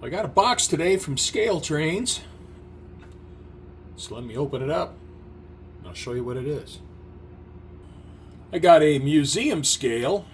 I got a box today from Scale Trains. So let me open it up and I'll show you what it is. I got a museum scale,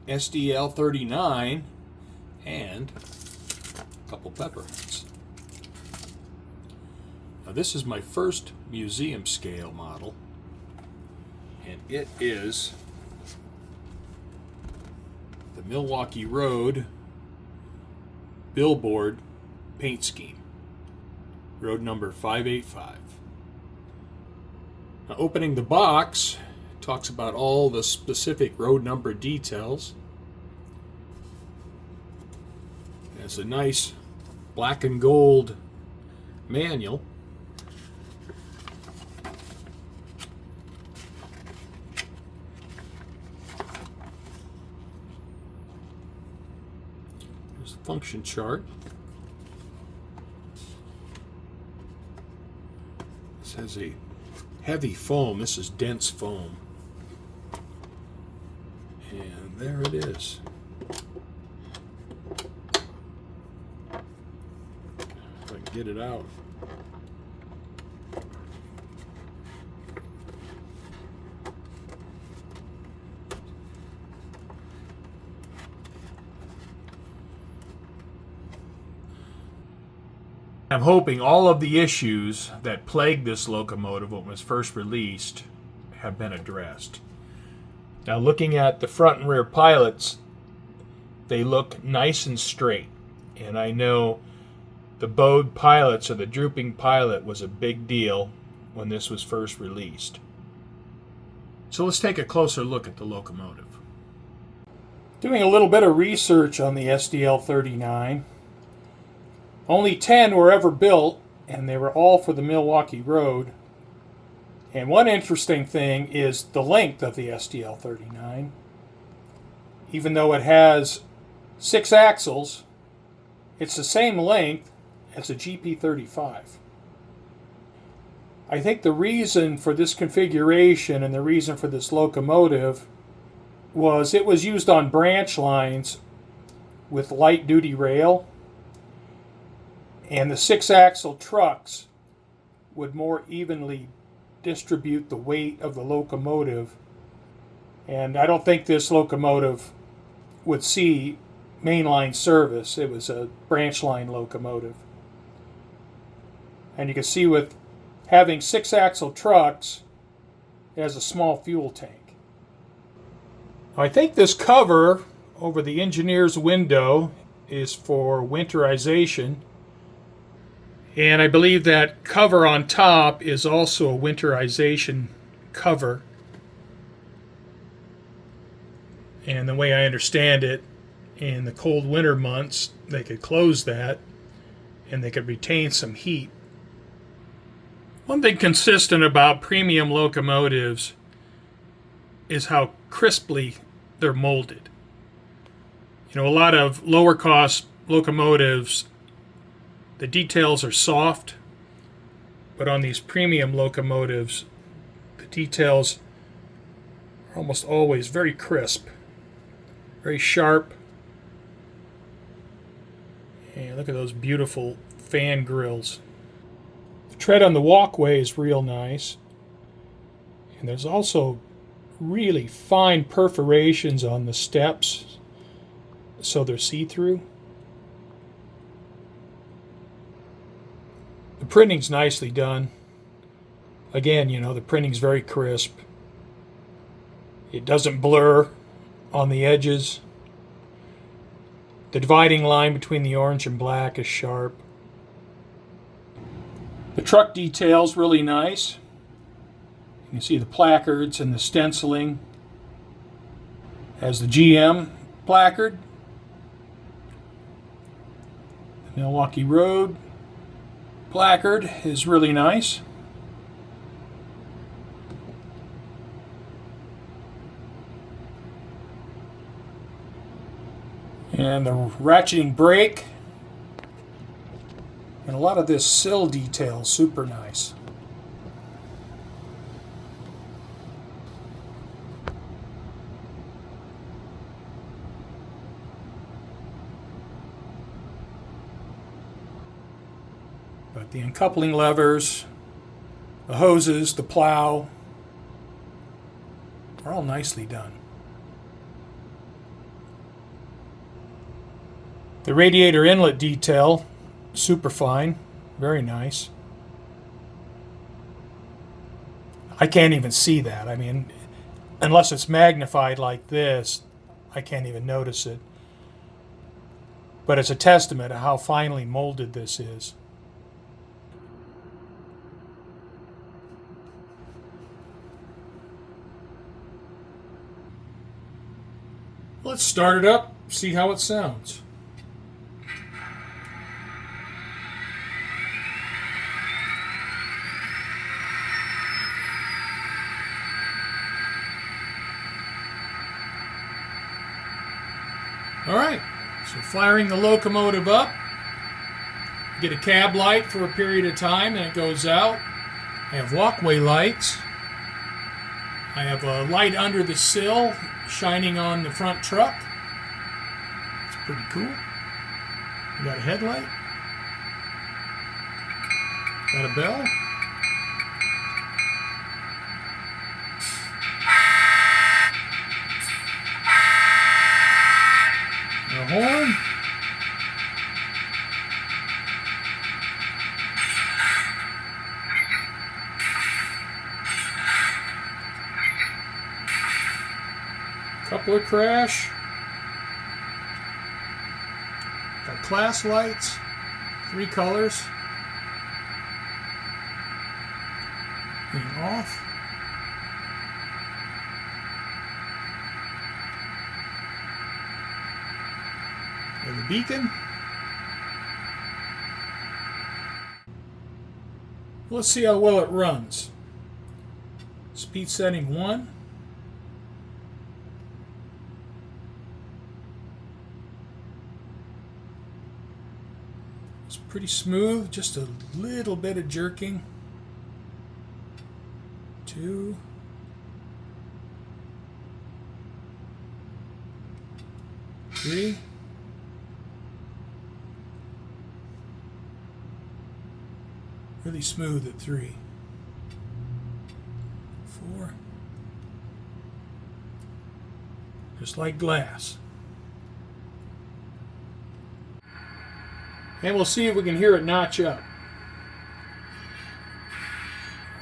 SDL39, and a couple peppermints. Now this is my first museum scale model, and it is the Milwaukee Road billboard paint scheme, road number 585. Now, opening the box, it talks about all the specific road number details. It's a nice black and gold manual. There's the function chart. This has a heavy foam. This is dense foam. And there it is. If I can get it out. I'm hoping all of the issues that plagued this locomotive when it was first released have been addressed. Now, looking at the front and rear pilots, they look nice and straight. And I know the bowed pilots, or the drooping pilot, was a big deal when this was first released. So let's take a closer look at the locomotive. Doing a little bit of research on the SDL39. Only 10 were ever built, and they were all for the Milwaukee Road. And one interesting thing is the length of the SDL39. Even though it has 6 axles, it's the same length as a GP35. I think the reason for this configuration and the reason for this locomotive was it was used on branch lines with light-duty rail. And the 6-axle trucks would more evenly distribute the weight of the locomotive. And I don't think this locomotive would see mainline service. It was a branch line locomotive. And you can see with having 6-axle trucks, it has a small fuel tank. I think this cover over the engineer's window is for winterization. And I believe that cover on top is also a winterization cover. And the way I understand it, in the cold winter months, they could close that and they could retain some heat. One thing consistent about premium locomotives is how crisply they're molded. You know, a lot of lower cost locomotives, the details are soft, but on these premium locomotives, the details are almost always very crisp, very sharp. And look at those beautiful fan grills. The tread on the walkway is real nice. And there's also really fine perforations on the steps, so they're see-through. The printing's nicely done. Again, you know, the printing's very crisp. It doesn't blur on the edges. The dividing line between the orange and black is sharp. The truck detail's really nice. You can see the placards and the stenciling. Has the GM placard. The Milwaukee Road placard is really nice. And the ratcheting brake. And a lot of this sill detail is super nice. But the uncoupling levers, the hoses, the plow are all nicely done. The radiator inlet detail, super fine, very nice. I can't even see that. I mean, unless it's magnified like this, I can't even notice it. But it's a testament to how finely molded this is. Let's start it up, see how it sounds. Alright, so firing the locomotive up. Get a cab light for a period of time and it goes out. I have walkway lights. I have a light under the sill shining on the front truck. It's pretty cool. I got a headlight. Got a bell. A horn. Coupler crash. Got class lights, 3 colors. Being off. There's the beacon. Let's see how well it runs. Speed setting 1. It's pretty smooth, just a little bit of jerking. 2. 3. Really smooth at 3. 4. Just like glass. And we'll see if we can hear it notch up.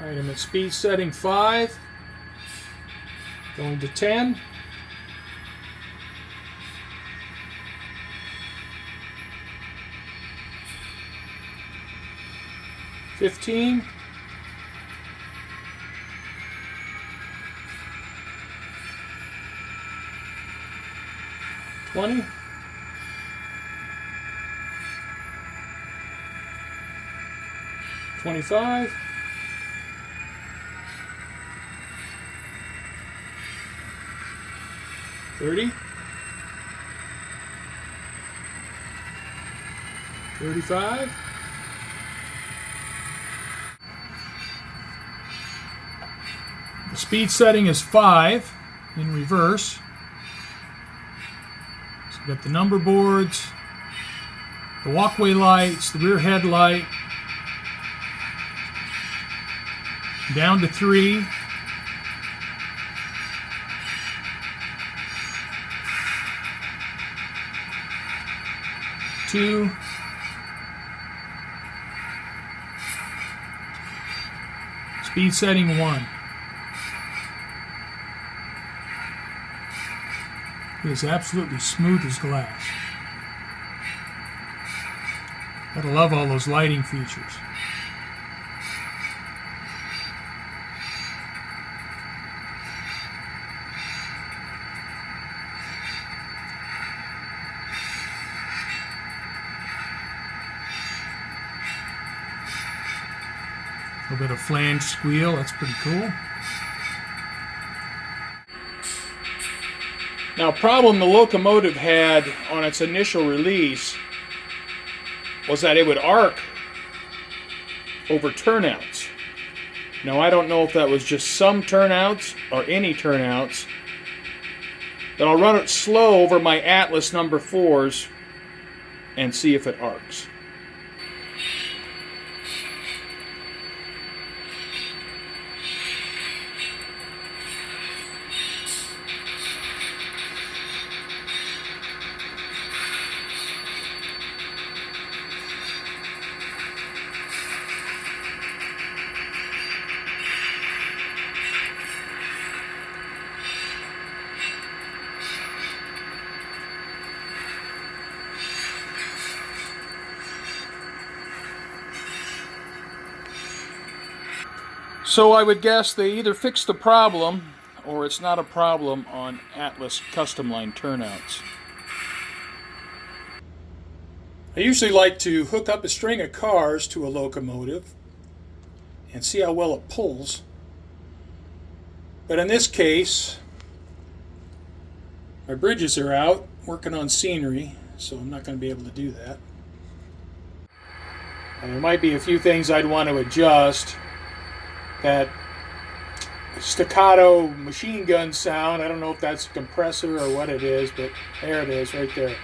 Alright, I'm at speed setting 5. Going to 10. 15. 20. 25. 30. 35. The speed setting is 5 in reverse. So we've got the number boards, the walkway lights, the rear headlight, down to 3. Two. Speed setting 1. It is absolutely smooth as glass. Gotta love all those lighting features. A little bit of flange squeal, that's pretty cool. Now, a problem the locomotive had on its initial release was that it would arc over turnouts. Now, I don't know if that was just some turnouts or any turnouts, but I'll run it slow over my Atlas number 4s and see if it arcs. So I would guess they either fixed the problem or it's not a problem on Atlas custom line turnouts. I usually like to hook up a string of cars to a locomotive and see how well it pulls. But in this case, my bridges are out, working on scenery, so I'm not going to be able to do that. And there might be a few things I'd want to adjust. That staccato machine gun sound, I don't know if that's a compressor or what it is, but there it is right there.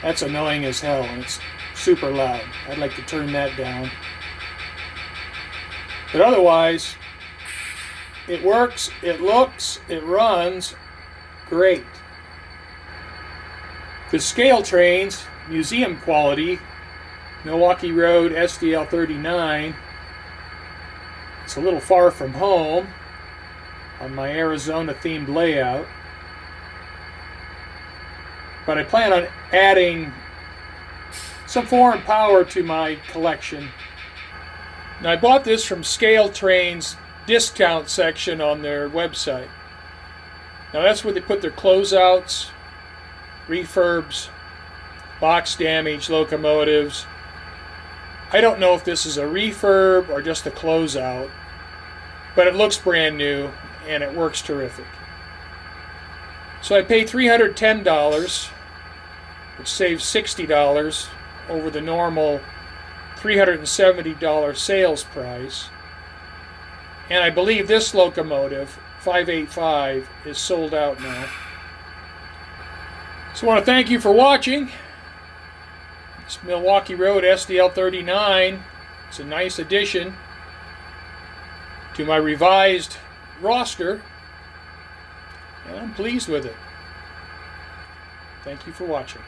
That's annoying as hell, and it's super loud. I'd like to turn that down. But otherwise, it works, it looks, it runs great. The scale trains, museum quality, Milwaukee Road SDL39. It's a little far from home on my Arizona themed layout. But I plan on adding some foreign power to my collection. Now I bought this from Scale Train's discount section on their website. Now that's where they put their closeouts, refurbs, box damage locomotives. I don't know if this is a refurb or just a closeout, but it looks brand new and it works terrific. So I paid $310, which saves $60 over the normal $370 sales price. And I believe this locomotive, 585, is sold out now. So I want to thank you for watching. It's Milwaukee Road SDL39. It's a nice addition to my revised roster, and I'm pleased with it. Thank you for watching.